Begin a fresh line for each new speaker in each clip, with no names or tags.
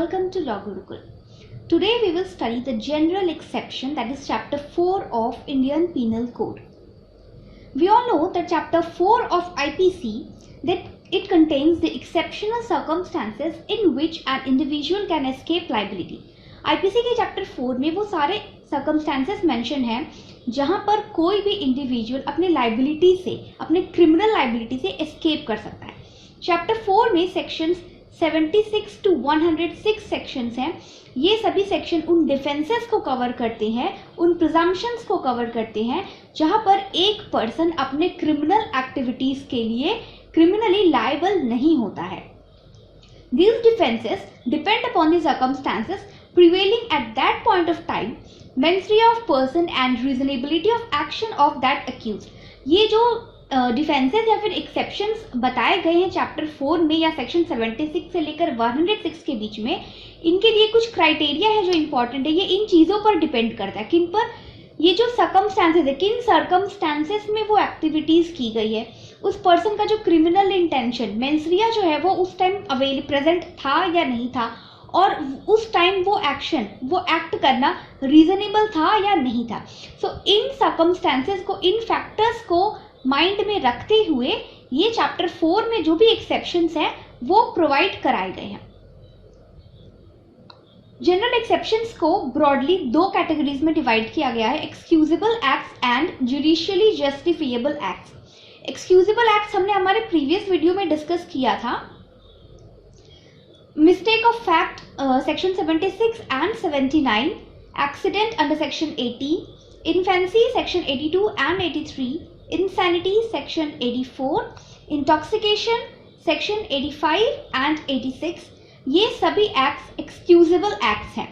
welcome to Law Gurukul. Today we will study the general exception, that is chapter 4 of Indian Penal Code. We all know that chapter 4 of IPC, that it contains the exceptional circumstances in which an individual can escape liability. IPC के chapter 4 में वो सारे circumstances mention हैं जहां पर कोई भी individual अपने लाइबिलिटी से, अपने क्रिमिनल लाइबिलिटी से एस्केप कर सकता है. चैप्टर 4 में सेक्शंस 76 to 106 सेक्शंस हैं. ये सभी सेक्शन उन डिफेंसेस को कवर करते हैं, उन प्रिजम्पशंस को कवर करते हैं जहां पर एक पर्सन अपने क्रिमिनल एक्टिविटीज के लिए क्रिमिनली लायबल नहीं होता है. These defenses depend upon the circumstances prevailing at that point of time, mens rea of person and reasonability of action of that accused. ये जो डिफेंसेस या फिर एक्सेप्शंस बताए गए हैं चैप्टर 4 में या सेक्शन 76 से लेकर 106 के बीच में, इनके लिए कुछ क्राइटेरिया है जो इम्पोर्टेंट है. ये इन चीज़ों पर डिपेंड करता है, किन पर, ये जो सर्कमस्टांसेस है, किन सर्कमस्टांसेस में वो एक्टिविटीज़ की गई है, उस पर्सन का जो क्रिमिनल इंटेंशन, मेंसरिया जो है वो उस टाइम प्रेजेंट था या नहीं था, और उस टाइम वो एक्शन, वो एक्ट करना रीजनेबल था या नहीं था. सो इन सर्कमस्टांसेस को, इन फैक्टर्स को माइंड में रखते हुए ये चैप्टर 4 में जो भी एक्सेप्शंस हैं वो प्रोवाइड कराए गए हैं. जनरल एक्सेप्शंस को ब्रॉडली दो कैटेगरीज में डिवाइड किया गया है, excusable acts and judicially justifiable acts. Excusable acts हमने हमारे प्रीवियस वीडियो में डिस्कस किया था. Mistake of fact section 76 and 79, accident under section 80, infancy section 82 and 83, insanity section 84, intoxication section 85 and 86. ये सभी acts excusable acts हैं.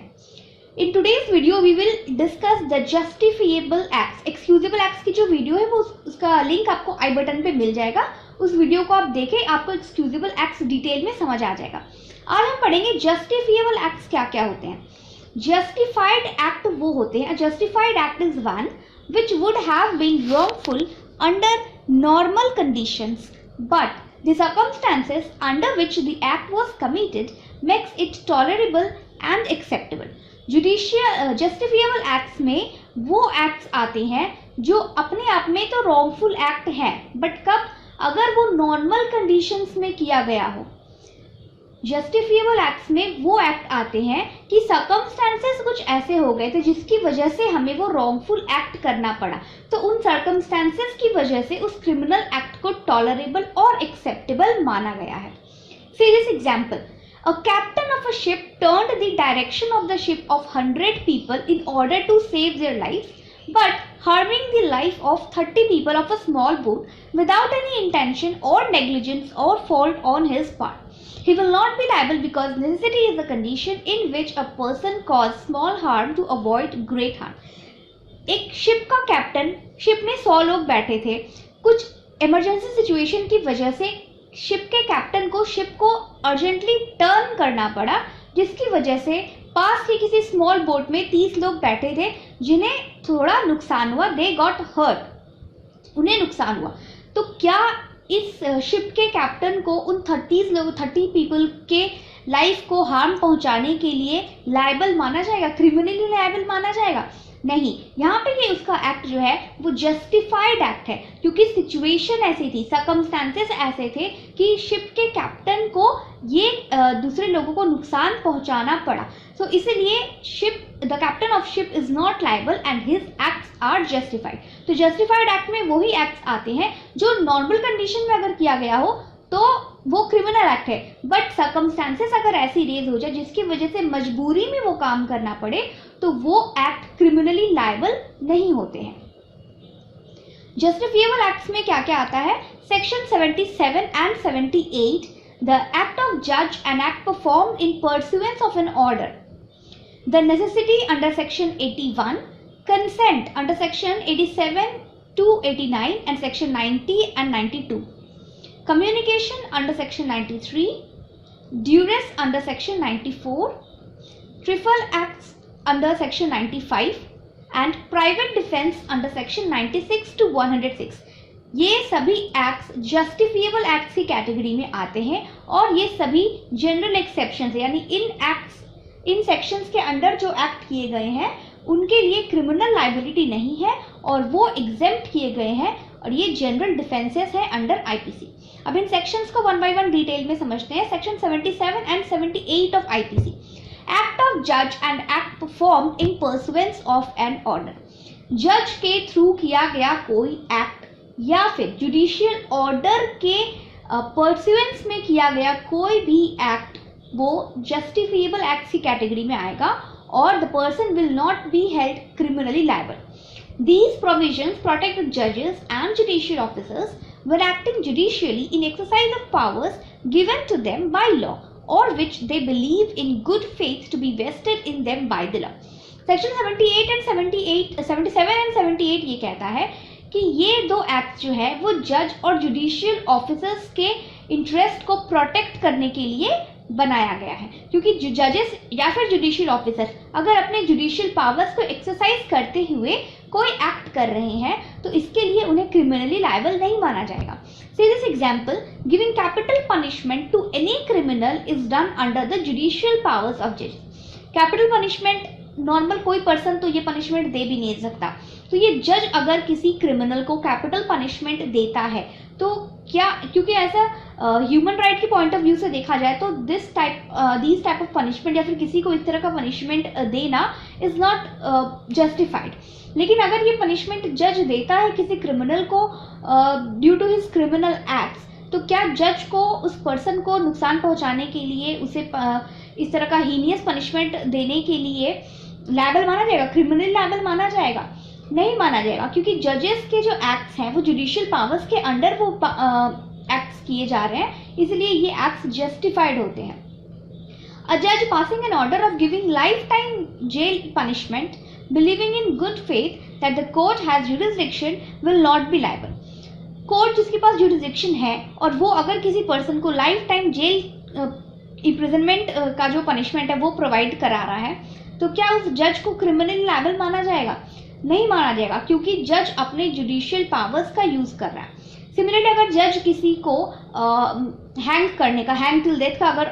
In today's video we will discuss the justifiable acts. excusable acts की जो video है वो उसका link आपको आई button पे मिल जाएगा. उस वीडियो को आप देखें, आपको excusable acts डिटेल में समझ आ जाएगा. आज हम पढ़ेंगे justifiable acts क्या क्या होते हैं. Justified act वो होते हैं, justified act is one which would have been wrongful under normal conditions, but the circumstances under which the act was committed makes it tolerable and acceptable. Justifiable acts में वो acts आते हैं जो अपने आप में तो wrongful act है, but कब, अगर वो normal conditions में किया गया हो. जस्टिफिएबल एक्ट्स में वो एक्ट आते हैं कि सर्कमस्टांसेस कुछ ऐसे हो गए थे जिसकी वजह से हमें वो रॉन्गफुल एक्ट करना पड़ा, तो उन सर्कमस्टांसेस की वजह से उस क्रिमिनल एक्ट को टॉलरेबल और एक्सेप्टेबल माना गया है. See this example, a captain of a ship turned the direction of the ship of 100 people in order to save their life, but harming the life of 30 people of a small boat without any intention or negligence or fault on his part. He will not be liable because necessity is the condition in which a person causes small harm to avoid great harm. एक ship का captain, ship में 100 लोग बैठे थे, कुछ emergency situation की वजह से शिप के कैप्टन को शिप को अर्जेंटली टर्न करना पड़ा, जिसकी वजह से पास के किसी स्मॉल बोट में 30 लोग बैठे थे जिन्हें थोड़ा नुकसान हुआ. दे गॉट हर्ट, उन्हें नुकसान हुआ. तो क्या इस शिप के कैप्टन को उन 30 पीपल के लाइफ को हार्म पहुंचाने के लिए लायबल माना जाएगा, क्रिमिनली लायबल माना जाएगा? नहीं. यहाँ पे ये उसका एक्ट जो है वो जस्टिफाइड एक्ट है, क्योंकि सिचुएशन ऐसी थी, सर्कमस्टांसेस ऐसे थे कि शिप के कैप्टन को ये दूसरे लोगों को नुकसान पहुंचाना पड़ा. सो इसीलिए the captain of ship is not liable and his acts are justified. तो जस्टिफाइड एक्ट में वही एक्ट्स आते हैं जो नॉर्मल कंडीशन में अगर किया गया हो तो वो क्रिमिनल एक्ट है, बट सर्कमस्टांसेस अगर ऐसी रेज हो जाए जिसकी वजह से मजबूरी में वो काम करना पड़े तो वो एक्ट क्रिमिनली लायबल नहीं होते हैं. जस्टिफिएबल एक्ट्स में क्या क्या आता है? Section 77 and 78, the act of जज, an act performed in pursuance of an order, the necessity under section 81, consent under section 87 to 89 and section 90 and 92, communication under section 93, Duress under section 94, Trifles Acts under section 95 and private defense under section 96 to 106. ये सभी acts justifiable acts की category में आते हैं और ये सभी general exception है, यानी इन एक्ट्स इन सेक्शंस के अंडर जो एक्ट किए गए हैं उनके लिए क्रिमिनल लायबिलिटी नहीं है और वो एग्जेम्प्ट किए गए हैं और ये जनरल डिफेंसेस है अंडर आईपीसी। अब इन सेक्शंस को वन बाय वन डिटेल में समझते हैं। Section 77 and 78 of IPC, act of जज and act performed in pursuance of an order. जज के थ्रू किया गया कोई एक्ट या फिर जुडिशियल ऑर्डर के परसुएंस में किया गया कोई भी एक्ट वो जस्टिफिएबल एक्ट की कैटेगरी में आएगा और the person will not be held criminally liable. These provisions protect the judges and judicial officers when acting judicially in exercise of powers given to them by law or which they believe in good faith to be vested in them by the law. Section 77 and 78 ये कहता है कि ये दो act जो है वो जज और जुडिशियल ऑफिसर्स के इंटरेस्ट को प्रोटेक्ट करने के लिए बनाया गया है, क्योंकि जजेस या फिर जुडिशियल ऑफिसर अगर अपने जुडिशियल पावर्स को एक्सरसाइज करते हुए कोई एक्ट कर रहे हैं तो इसके लिए उन्हें क्रिमिनली लायबल नहीं माना जाएगा। See this example, giving capital punishment to any criminal is done under the judicial powers of judges. Capital punishment normal कोई पर्सन तो ये पनिशमेंट दे भी नहीं सकता, तो ये जज अगर किसी क्रिमिनल को कैपिटल पनिशमेंट देता है तो क्या, क्योंकि ऐसा ह्यूमन राइट के पॉइंट ऑफ व्यू से देखा जाए तो दीज टाइप ऑफ पनिशमेंट या फिर किसी को इस तरह का पनिशमेंट देना इज नॉट जस्टिफाइड। लेकिन अगर ये पनिशमेंट जज देता है किसी क्रिमिनल को due to his criminal acts, तो क्या जज को उस पर्सन को नुकसान पहुंचाने के लिए उसे इस तरह का हीनियस पनिशमेंट देने के लिए लायबल माना जाएगा, क्रिमिनल लायबल माना जाएगा? नहीं माना जाएगा, क्योंकि जजेस के जो एक्ट्स हैं वो जुडिशियल पावर्स के अंडर वो एक्ट्स किए जा रहे हैं, इसलिए ये एक्ट्स जस्टिफाइड होते हैं। अ जज passing an order of giving life time jail punishment believing in good faith that the court has jurisdiction will not be liable. Court जिसके पास जुरिसडिक्शन है और वो अगर किसी पर्सन को लाइफ टाइम जेल इम्प्रिजनमेंट का जो पनिशमेंट है वो प्रोवाइड करा रहा है, तो क्या उस जज को क्रिमिनल लायबल माना जाएगा? नहीं माना जाएगा, क्योंकि जज अपने जुडिशियल पावर्स का यूज कर रहा है। सिमिलरली अगर जज किसी को हैंग करने का, हैंग टिल डेथ का अगर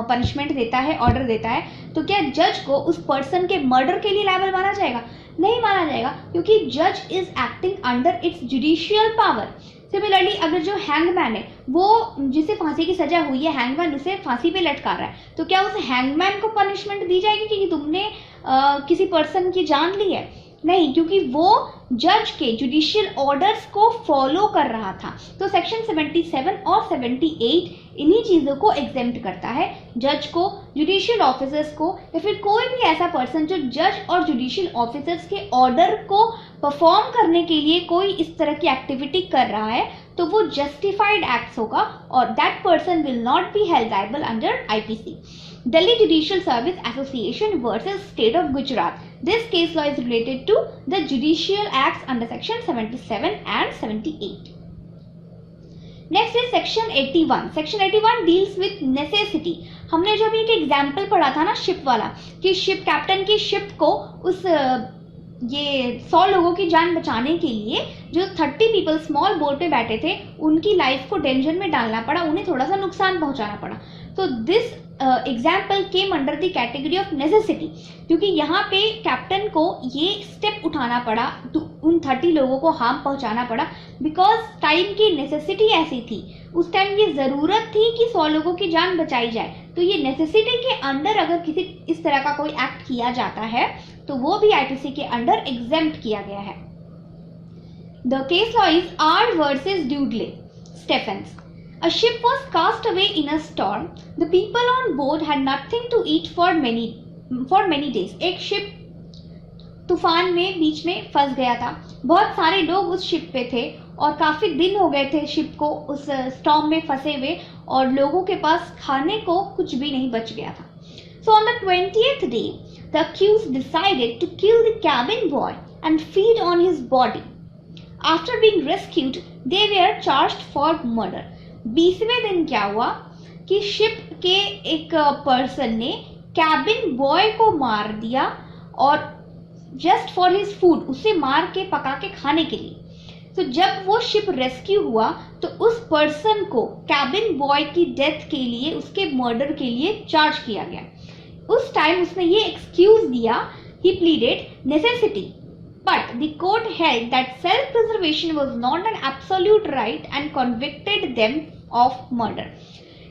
पनिशमेंट देता है, ऑर्डर देता है, तो क्या जज को उस पर्सन के मर्डर के लिए लायबल माना जाएगा? नहीं माना जाएगा, क्योंकि जज is acting under its judicial power. Similarly अगर जो हैंगमैन है वो जिसे फांसी की सजा हुई है, हैंगमैन उसे फांसी पे लटका रहा है, तो क्या उस हैंगमैन को पनिशमेंट दी जाएगी कि तुमने किसी पर्सन की जान ली है? नहीं, क्योंकि वो जज के जुडिशियल ऑर्डर्स को फॉलो कर रहा था। तो सेक्शन 77 और 78 इन्हीं चीज़ों को एग्जेम्प्ट करता है, जज को, जुडिशियल ऑफिसर्स को, या फिर कोई भी ऐसा पर्सन जो जज और जुडिशियल ऑफिसर्स के ऑर्डर को परफॉर्म करने के लिए कोई इस तरह की एक्टिविटी कर रहा है, तो वो जस्टिफाइड एक्ट्स होगा और that person will not be held liable under IPC. Delhi Judicial Service Association versus State of Gujarat. This case law is related to the Judicial Acts under Section 77 and 78. Next is Section 81. Section 81 deals with necessity. हमने जो अभी एक example पढ़ा था ना ship वाला, कि ship captain की शिप को उस ये 100 लोगों की जान बचाने के लिए जो 30 पीपल स्मॉल बोट पे बैठे थे उनकी लाइफ को डेंजर में डालना पड़ा, उन्हें थोड़ा सा नुकसान पहुंचाना पड़ा। तो this example came under the category of necessity, क्योंकि यहाँ पे कैप्टन को ये स्टेप उठाना पड़ा, तो उन 30 लोगों को हार्म पहुंचाना पड़ा, बिकॉज टाइम की नेसेसिटी ऐसी थी, उस टाइम ये ज़रूरत थी कि 100 लोगों की जान बचाई जाए। तो ये नेसेसिटी के अंडर अगर किसी इस तरह का कोई एक्ट किया जाता है तो वो भी आईपीसी के अंडर एग्जेम्प्ट किया गया है। The case law is R versus Dudley Stephens. A ship was cast away in a storm. The people on board had nothing to eat for many days. एक शिप तूफान में बीच में फंस गया था, बहुत सारे लोग उस शिप पे थे और काफी दिन हो गए थे शिप को उस स्टॉर्म में फंसे हुए और लोगों के पास खाने को कुछ भी नहीं बच गया था। So on the 20th day, the accused decided to kill the cabin boy and feed on his body. After being rescued, they were charged for murder. 20वें दिन क्या हुआ कि शिप के एक पर्सन ने कैबिन बॉय को मार दिया और जस्ट फॉर हिज फूड, उसे मार के पका के खाने के लिए। तो जब वो शिप रेस्क्यू हुआ तो उस पर्सन को कैबिन बॉय की डेथ के लिए, उसके मर्डर के लिए चार्ज किया गया। उस टाइम उसने ये एक्सक्यूज दिया, he pleaded necessity, but the court held that self preservation was not an absolute right and convicted them of murder.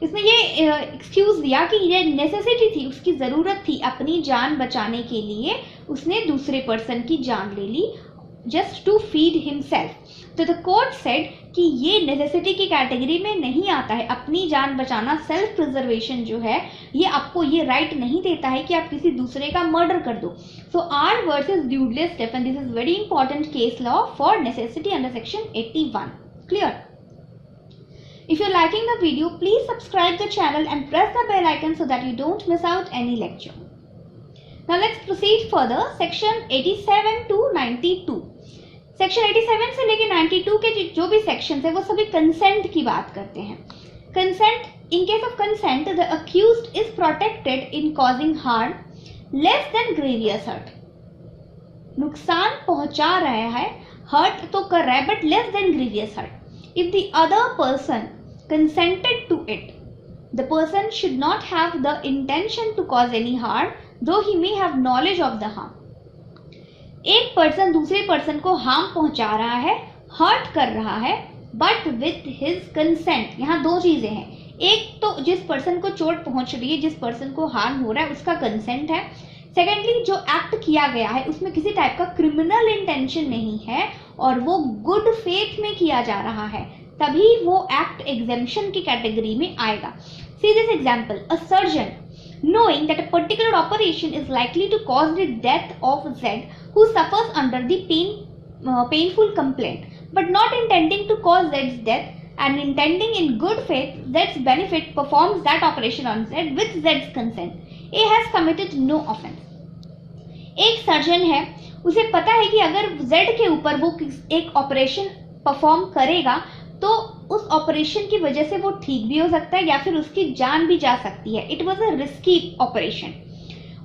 इसने ये एक्सक्यूज दिया कि ये नेसेसिटी थी, उसकी ज़रूरत थी अपनी जान बचाने के लिए, उसने दूसरे पर्सन की जान ले ली जस्ट टू फीड हिमसेल्फ। तो द कोर्ट सेड कि ये नेसेसिटी की कैटेगरी में नहीं आता है, अपनी जान बचाना, सेल्फ प्रिजर्वेशन जो है ये आपको ये राइट नहीं देता है कि आप किसी दूसरे का मर्डर कर दो। So R versus Dudley's death, and this is very important case law for necessity under section 81। Clear? If you're liking the video, please subscribe the channel and press the bell icon so that you don't miss out any lecture. Now let's proceed further. Section 87 to 92. Section 87 से लेके 92 के जो भी sections है वो सभी consent की बात करते हैं। Consent, in case of consent, the accused is protected in causing harm less than grievous hurt. नुकसान पहुंचा रहा है, hurt तो कर रहा है but less than grievous hurt. If the other person consented to it, the person should not have the intention to cause any harm, though he may have knowledge of the harm. एक person दूसरे person को harm पहुंचा रहा है, hurt कर रहा है, but with his consent. यहाँ दो चीजें हैं, एक तो जिस पर्सन को चोट पहुंच रही है, जिस पर्सन को हार्म हो रहा है, उसका कंसेंट है। सेकेंडली, जो एक्ट किया गया है उसमें किसी टाइप का क्रिमिनल इंटेंशन नहीं है और वो गुड फेथ में किया जा रहा है, तभी वो एक्ट एग्जेम्पशन की कैटेगरी में आएगा। See this example. A surgeon, knowing that a particular operation is likely to cause the death of Z, who suffers under the painful complaint, but not intending to cause Z's death and intending in good faith Z's benefit, performs that operation on Z with Z's consent. A has committed no offense. एक surgeon है, उसे पता है कि अगर Z के ऊपर वो एक ऑपरेशन परफॉर्म करेगा तो उस ऑपरेशन की वजह से वो ठीक भी हो सकता है या फिर उसकी जान भी जा सकती है। It was a risky operation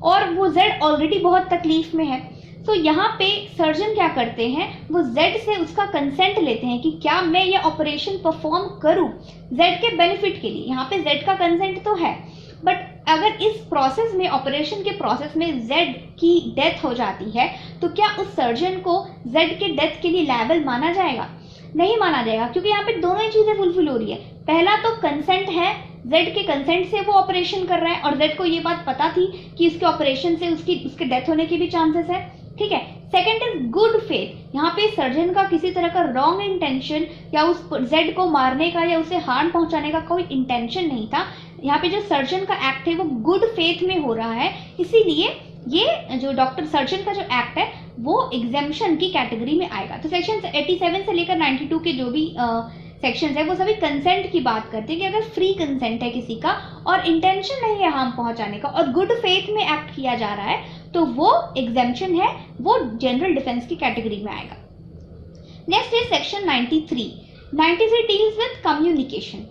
और वो जेड ऑलरेडी बहुत तकलीफ में है। तो यहाँ पे सर्जन क्या करते हैं, वो जेड से उसका कंसेंट लेते हैं कि क्या मैं ये ऑपरेशन परफॉर्म करूँ जेड के बेनिफिट के लिए। यहाँ पे जेड का कंसेंट तो है, बट अगर इस प्रोसेस में, ऑपरेशन के प्रोसेस में जेड की डेथ हो जाती है तो क्या उस सर्जन को जेड के डेथ के लिए लायबल माना जाएगा? नहीं माना जाएगा, क्योंकि यहाँ पे दोनों ही चीजें फुलफिल हो रही है। पहला तो कंसेंट है, जेड के कंसेंट से वो ऑपरेशन कर रहा है और जेड को ये बात पता थी कि इसके ऑपरेशन से उसके डेथ होने की भी चांसेस है। ठीक है। सेकंड इज गुड फेथ, यहाँ पे सर्जन का किसी तरह का रॉन्ग इंटेंशन या उस जेड को मारने का या उसे हार्म पहुंचाने का कोई इंटेंशन नहीं था। यहाँ पे जो सर्जन का एक्ट है वो गुड फेथ में हो रहा है, इसीलिए ये जो डॉक्टर सर्जन का जो एक्ट है वो एग्जेम्पशन की कैटेगरी में आएगा। तो सेक्शन 87 से लेकर 92 के जो भी सेक्शंस है वो सभी कंसेंट की बात करते हैं कि अगर फ्री कंसेंट है किसी का और इंटेंशन नहीं है हार्म पहुंचाने का और गुड फेथ में एक्ट किया जा रहा है तो वो एग्जेम्पशन है, वो जनरल डिफेंस की कैटेगरी में आएगा। Next is section 93 deals with communication.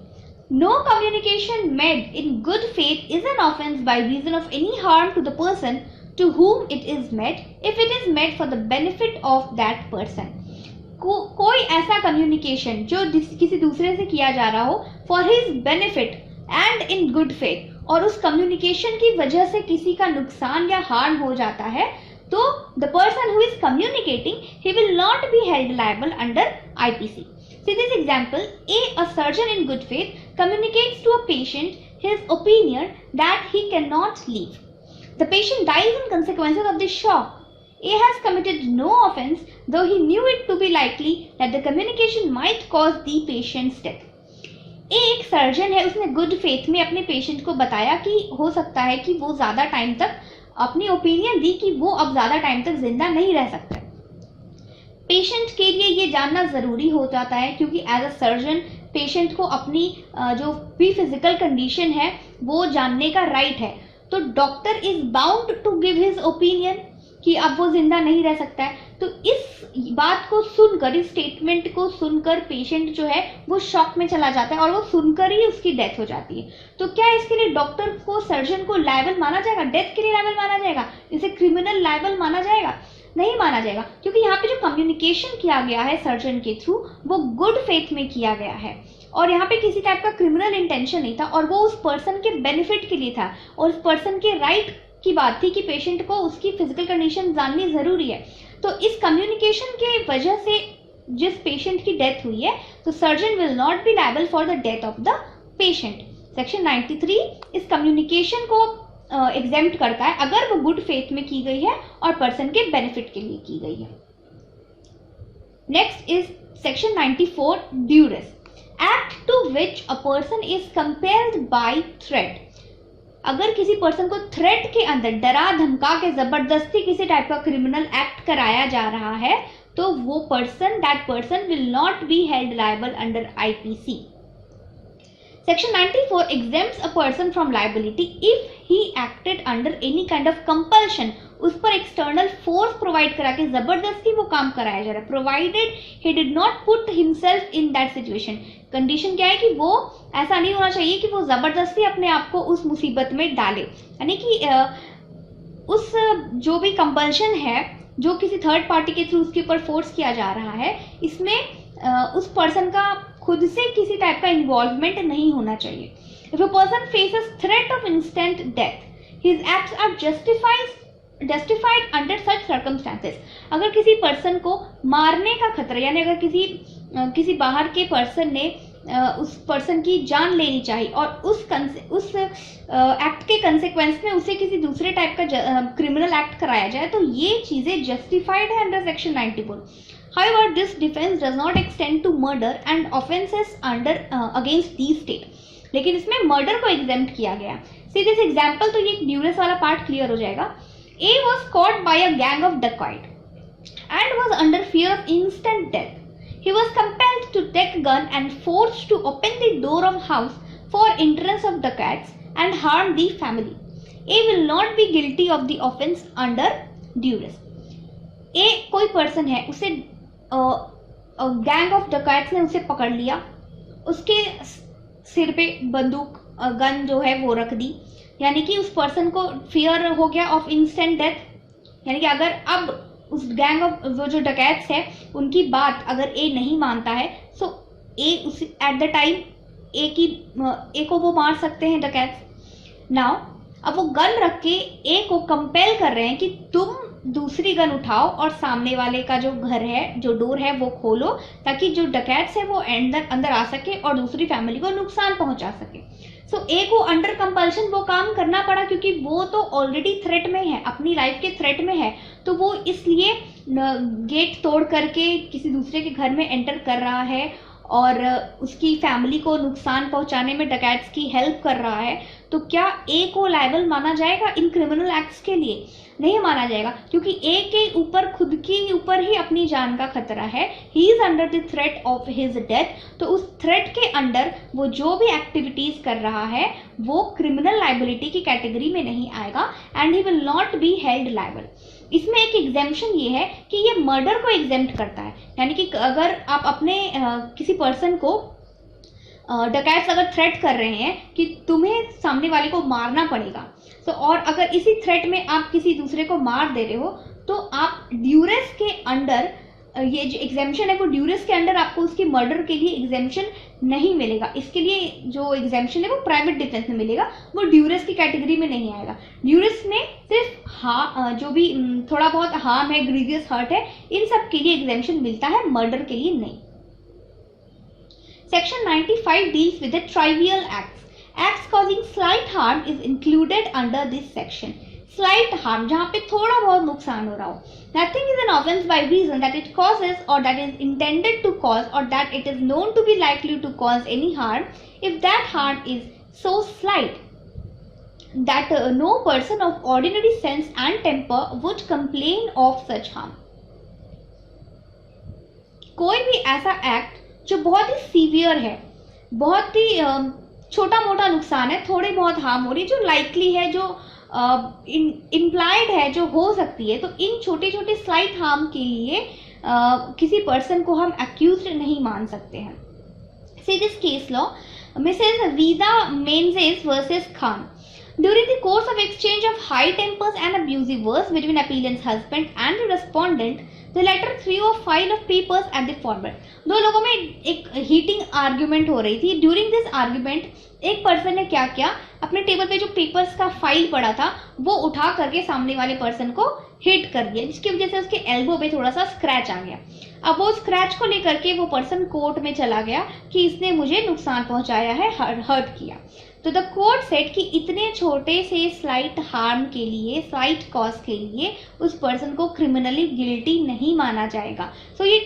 No communication made in good faith is an offense by reason of any harm to the person to whom it is made, if it is made for the benefit of that person. कोई ऐसा communication जो किसी दूसरे से किया जा रहा हो for his benefit and in good faith, और उस कम्युनिकेशन की वजह से किसी का नुकसान या हार्म हो जाता है, तो the person who is communicating, he will not be held liable under IPC. See this example, a surgeon in good faith communicates to a patient his opinion that he cannot live. The patient dies in consequences of this shock. A has committed no offense, though he knew it to be likely that the communication might cause the patient's death. एक surgeon है, उसने good faith में अपने patient को बताया कि हो सकता है कि वो ज़्यादा टाइम तक, अपनी ओपिनियन दी कि वो अब ज़्यादा टाइम तक जिंदा नहीं रह सकता। पेशेंट के लिए ये जानना ज़रूरी हो जाता है क्योंकि एज अ सर्जन पेशेंट को अपनी जो भी फिजिकल कंडीशन है वो जानने का राइट है। तो doctor is bound to give his opinion कि अब वो जिंदा नहीं रह सकता है। तो इस बात को सुनकर, इस स्टेटमेंट को सुनकर पेशेंट जो है वो शॉक में चला जाता है और वो सुनकर ही उसकी डेथ हो जाती है। तो क्या इसके लिए डॉक्टर को, सर्जन को लायबल माना जाएगा? डेथ के लिए लायबल माना जाएगा? इसे क्रिमिनल लायबल माना जाएगा? नहीं माना जाएगा, क्योंकि यहाँ पे जो कम्युनिकेशन किया गया है सर्जन के थ्रू वो गुड फेथ में किया गया है और यहाँ पे किसी टाइप का क्रिमिनल इंटेंशन नहीं था और वो उस पर्सन के बेनिफिट के लिए था और उस पर्सन के राइट की बात थी कि पेशेंट को उसकी फिजिकल कंडीशन जाननी जरूरी है, तो इस कम्युनिकेशन के वजह से जिस पेशेंट की डेथ हुई है, तो surgeon will not be liable for the death of the patient. Section 93 इस कम्युनिकेशन को एग्जेम्प्ट करता है अगर वो गुड फेथ में की गई है और पर्सन के बेनिफिट के लिए की गई है। Next is section 94 duress, act to which a person is compelled by threat. अगर किसी पर्सन को थ्रेट के अंदर डरा धमका के जबरदस्ती किसी टाइप का क्रिमिनल एक्ट कराया जा रहा है, तो वो person, that person will not be held liable under IPC. Section 94 exempts a person from liability if he acted under any kind of compulsion, उस पर एक्सटर्नल फोर्स प्रोवाइड करा के जबरदस्ती वो काम कराया जा रहा है, provided he did not put himself in that situation. Condition क्या है कि वो ऐसा नहीं होना चाहिए कि वो जबरदस्ती अपने आप को उस मुसीबत में डाले, यानी कि उस जो भी कंपल्शन है जो किसी थर्ड पार्टी के थ्रू उसके ऊपर फोर्स किया जा रहा है, इसमें उस पर्सन का खुद से किसी टाइप का इन्वॉल्वमेंट नहीं होना चाहिए। If a person faces threat of instant death, his acts are justified under such circumstances. अगर किसी पर्सन को मारने का खतरा, यानी अगर किसी बाहर के पर्सन ने उस पर्सन की जान लेनी चाहिए और उस एक्ट के कंसेक्वेंस में उसे किसी दूसरे टाइप का क्रिमिनल एक्ट कराया जाए, तो ये चीजें जस्टिफाइड है under section 94। However, this defense does not extend to murder and offences under against the state. लेकिन इसमें मर्डर को एग्जेम्प्ट किया गया। सी दिस एग्जाम्पल, तो ये ड्यूरेस वाला पार्ट क्लियर हो जाएगा। A was caught by a gang of dacoit and was under fear of instant death. He was compelled to take gun and forced to open the door of house for entrance of dacoits and harm the family. A will not be guilty of the offence under duress. A कोई person है, उसे gang of डकैट्स ने उसे पकड़ लिया, उसके सिर पे बंदूक गन जो है वो रख दी, यानी कि उस पर्सन को फियर हो गया ऑफ इंस्टेंट डेथ। यानी कि अगर अब उस गैंग ऑफ वो जो डकैट्स है उनकी बात अगर ए नहीं मानता है, सो ए उस एट द टाइम ए को वो मार सकते हैं डकैट्स। नाउ अब वो गन रख के ए को कंपेल कर रहे हैं कि तुम दूसरी गन उठाओ और सामने वाले का जो घर है, जो डोर है वो खोलो, ताकि जो डकैट्स है वो अंदर आ सके और दूसरी फैमिली को नुकसान पहुंचा सके। सो ए को अंडर कंपल्शन वो काम करना पड़ा, क्योंकि वो तो ऑलरेडी थ्रेट में है, अपनी लाइफ के थ्रेट में है, तो वो इसलिए गेट तोड़ करके किसी दूसरे के घर में एंटर कर रहा है और उसकी फैमिली को नुकसान पहुंचाने में डकैट्स की हेल्प कर रहा है। तो क्या ए को लायबल माना जाएगा इन क्रिमिनल एक्ट्स के लिए? नहीं माना जाएगा, क्योंकि ए के ऊपर खुद के ऊपर ही अपनी जान का खतरा है। He is under the threat of his death, तो उस थ्रेट के अंडर वो जो भी एक्टिविटीज कर रहा है वो क्रिमिनल लायबिलिटी की कैटेगरी में नहीं आएगा and he will not be held liable. इसमें एक एग्जेम्पशन ये है कि ये मर्डर को एग्जेम्प्ट करता है, यानी कि अगर आप अपने किसी पर्सन को डकैट्स अगर थ्रेट कर रहे हैं कि तुम्हें सामने वाले को मारना पड़ेगा, तो और अगर इसी थ्रेट में आप किसी दूसरे को मार दे रहे हो, तो आप ड्यूरेस के अंडर, ये जो एग्जेम्पशन है वो ड्यूरेस के अंडर आपको उसकी मर्डर के लिए एग्जेम्पशन नहीं मिलेगा। इसके लिए जो एग्जेम्पशन है वो प्राइवेट डिफेंस में मिलेगा, वो ड्यूरेस की कैटेगरी में नहीं आएगा। ड्यूरेस में सिर्फ जो भी थोड़ा बहुत हार्म है, ग्रीवियस हर्ट है, इन सब के लिए एग्जेम्पशन मिलता है, मर्डर के लिए नहीं। Section 95 deals with the trivial acts. Acts causing slight harm is included under this section. Slight harm, जहाँ पे थोड़ा बहुत नुकसान हो रहा हो. Nothing is an offence by reason that it causes or that is intended to cause or that it is known to be likely to cause any harm if that harm is so slight that no person of ordinary sense and temper would complain of such harm. कोई भी ऐसा act जो बहुत ही severe है, बहुत ही छोटा मोटा नुकसान है, थोड़ी बहुत हार्म हो रही है, जो लाइकली है, जो इम्प्लाइड है, जो हो सकती है, तो इन छोटे छोटे स्लाइट हार्म के लिए किसी पर्सन को हम एक्यूज्ड नहीं मान सकते हैं। See this case law, Mrs. Vida Menzies versus Khan. During the course of exchange of high tempers and abusive words between appellant's husband and the respondent, The latter threw a file of papers at the former. दो लोगों में एक heating argument हो रही थी. During this argument एक person ने क्या किया, अपने टेबल पे जो पेपर्स का फाइल पड़ा था वो उठा करके सामने वाले पर्सन को हिट कर दिया, जिसकी वजह से उसके एल्बो पे थोड़ा सा स्क्रैच आ गया. अब वो स्क्रैच को लेकर के वो पर्सन कोर्ट में चला गया कि इसने मुझे नुकसान पहुंचाया है, हर्ट किया. तो द कोर्ट सेड कि इतने छोटे से स्लाइट हार्म के लिए, स्लाइट कॉज के लिए उस पर्सन को क्रिमिनली गिल्टी नहीं माना जाएगा. सो ये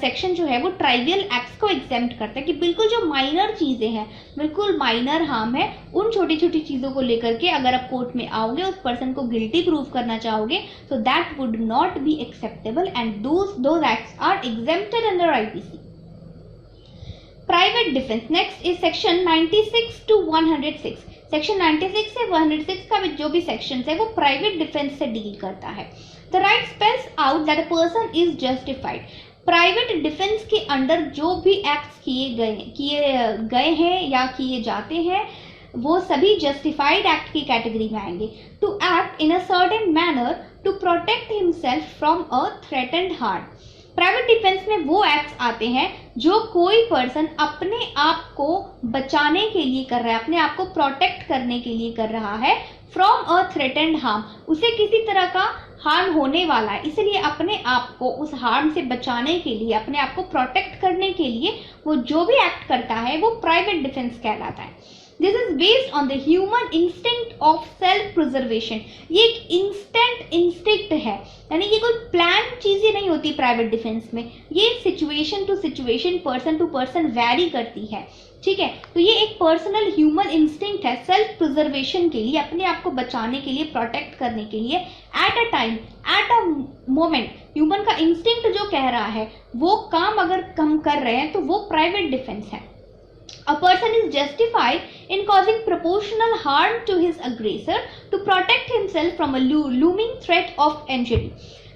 सेक्शन जो है वो ट्राइवियल एक्ट्स को एग्जेम्प्ट करता है कि बिल्कुल जो माइनर चीज़ें हैं, बिल्कुल माइनर हार्म है, उन छोटी छोटी चीज़ों को लेकर के अगर आप कोर्ट में आओगे, उस पर्सन को गिल्टी प्रूव करना चाहोगे, तो that would not be acceptable and those acts are exempted under IPC. Private defense. Next is section 96 to 106. Section 96 से 106 का जो भी sections है वो private defense से deal करता है. The right spells out that a person is justified. Private defense के अंदर जो भी acts किए गए हैं या किए जाते हैं वो सभी justified act की category में आएंगे. To act in a certain manner to protect himself from a threatened harm. Private defence में वो एक्ट्स आते हैं जो कोई पर्सन अपने आप को बचाने के लिए कर रहा है, अपने आप को प्रोटेक्ट करने के लिए कर रहा है फ्रॉम अ थ्रेटेंड हार्म. उसे किसी तरह का हार्म होने वाला है, इसलिए अपने आप को उस हार्म से बचाने के लिए, अपने आप को प्रोटेक्ट करने के लिए वो जो भी एक्ट करता है वो प्राइवेट डिफेंस कहलाता है. This is based on the human instinct of self-preservation. ये एक instant instinct है, यानी ये कोई प्लान चीज़ें नहीं होती प्राइवेट डिफेंस में. ये situation to situation, person to person vary करती है. ठीक है, तो ये एक पर्सनल ह्यूमन इंस्टिंक्ट है सेल्फ प्रिजर्वेशन के लिए, अपने आप को बचाने के लिए, प्रोटेक्ट करने के लिए. At a time, at a moment, human का इंस्टिंक्ट जो कह रहा है वो काम अगर हम कर रहे हैं तो वो प्राइवेट डिफेंस है. A person is justified in causing proportional harm to his aggressor to protect himself from a looming threat of injury.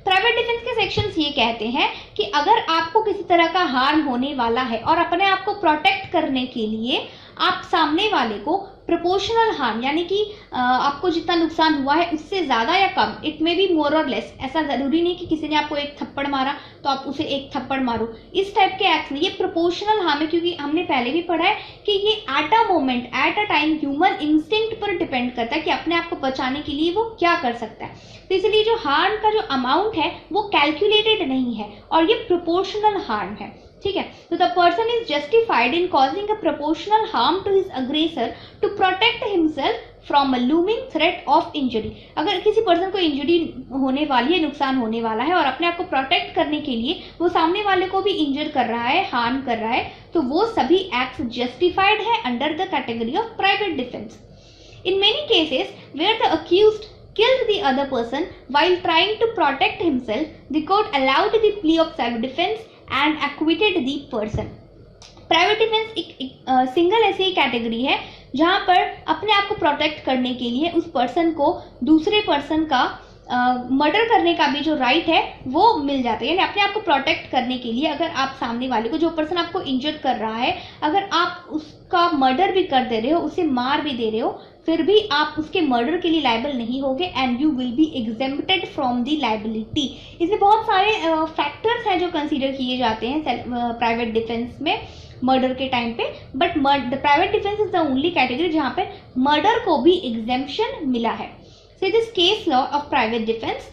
Private defence के सेक्शंस ये कहते हैं कि अगर आपको किसी तरह का हार्म होने वाला है और अपने आप को प्रोटेक्ट करने के लिए आप सामने वाले को प्रोपोर्शनल हार्म, यानी कि आपको जितना नुकसान हुआ है उससे ज़्यादा या कम, इट मे बी मोर और लेस, ऐसा ज़रूरी नहीं कि किसी ने आपको एक थप्पड़ मारा तो आप उसे एक थप्पड़ मारो, इस टाइप के एक्ट में ये प्रोपोर्शनल हार्म है. क्योंकि हमने पहले भी पढ़ा है कि ये at a moment, at a time human instinct पर डिपेंड करता है कि अपने आप को बचाने के लिए वो क्या कर सकता है. तो इसलिए जो हार्म का जो अमाउंट है वो कैलकुलेटेड नहीं है और ये प्रोपोर्शनल हार्म है. ठीक है, तो the person is justified in causing a proportional harm to his aggressor to protect himself from a looming threat of injury. अगर किसी पर्सन को इंजरी होने वाली है, नुकसान होने वाला है और अपने आप को प्रोटेक्ट करने के लिए वो सामने वाले को भी इंजर कर रहा है, हार्म कर रहा है, तो वो सभी एक्ट्स जस्टिफाइड है under the category of private defence. In many cases where the accused killed the other person while trying to protect himself, the court allowed the plea of self-defense and acquitted the person. Private defence एक single ऐसी category है जहां पर अपने आप को protect करने के लिए उस पर्सन को दूसरे पर्सन का मर्डर करने का भी जो राइट है वो मिल जाता है. यानी अपने आप को प्रोटेक्ट करने के लिए अगर आप सामने वाले को, जो पर्सन आपको इंजर कर रहा है, अगर आप उसका मर्डर भी कर दे रहे हो, उसे मार भी दे रहे हो, फिर भी आप उसके मर्डर के लिए लायबल नहीं होगे and you will be exempted from the liability. इसमें बहुत सारे फैक्टर्स हैं जो कंसीडर किए जाते हैं प्राइवेट डिफेंस में मर्डर के टाइम पे, but private defence is the only category जहाँ पे मर्डर को भी एग्जेम्पशन मिला है. So this case law of private defense,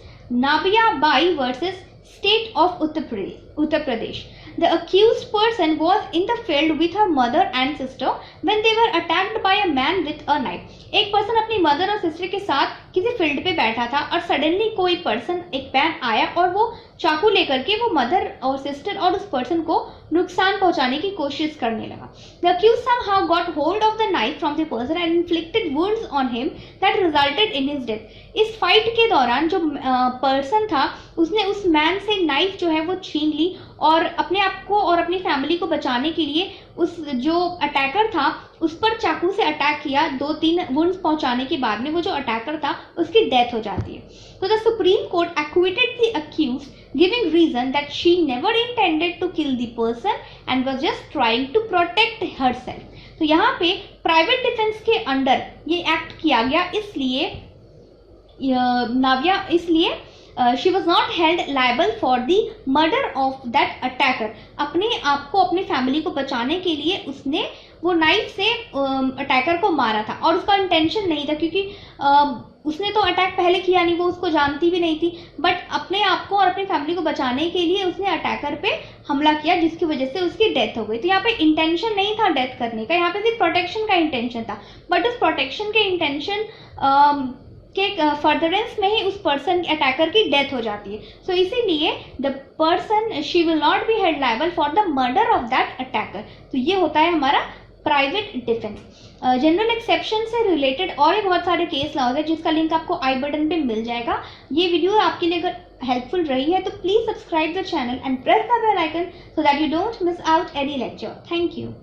Nabia Bai versus State of Uttar Pradesh. The accused person was in the field with her mother and sister when they were attacked by a man with a knife. एक person अपनी mother और sister के साथ किसी field पे बैठा था और सडनली कोई पर्सन, एक मैन आया और वो चाकू लेकर के वो मदर और सिस्टर और उस पर्सन को नुकसान पहुंचाने की कोशिश करने लगा. The accused somehow got hold of the knife from the person and inflicted wounds on him that resulted in his death. इस फाइट के दौरान जो पर्सन था उसने उस मैन से नाइफ जो है वो छीन ली और अपने आप को और अपनी फैमिली को बचाने के लिए उस जो अटैकर था उस पर चाकू से अटैक किया. 2-3 वुंड्स पहुंचाने के बाद में वो जो अटैकर था उसकी डेथ हो जाती है. तो the supreme court acquitted the accused giving reason that she never intended to kill the person and was just trying to protect herself. तो यहाँ पे प्राइवेट डिफेंस के अंडर ये एक्ट किया गया, इसलिए नाविया, इसलिए she was not held liable for the murder of that attacker. अपने आप को, अपनी फैमिली को बचाने के लिए उसने वो नाइफ से अटैकर को मारा था और उसका इंटेंशन नहीं था, क्योंकि उसने तो अटैक पहले किया नहीं, वो उसको जानती भी नहीं थी, बट अपने आप को और अपनी फैमिली को बचाने के लिए उसने अटैकर पे हमला किया, जिसकी वजह से उसकी डेथ हो गई। तो यहाँ पे इंटेंशन नहीं था डेथ करने का, यहाँ पे सिर्फ प्रोटेक्शन का इंटेंशन था, बट उस प्रोटेक्शन के इंटेंशन के फर्दरेंस में ही उस पर्सन अटैकर की डेथ हो जाती है। सो इसीलिए the person, she will not be held liable for the murder of that attacker. तो ये होता है हमारा प्राइवेट डिफेंस। जनरल एक्सेप्शन से रिलेटेड और भी बहुत सारे केस लॉज है, जिसका लिंक आपको आई बटन पे मिल जाएगा। ये वीडियो आपके लिए अगर हेल्पफुल रही है तो please subscribe the channel and press the bell icon so that you don't miss out any lecture. Thank you.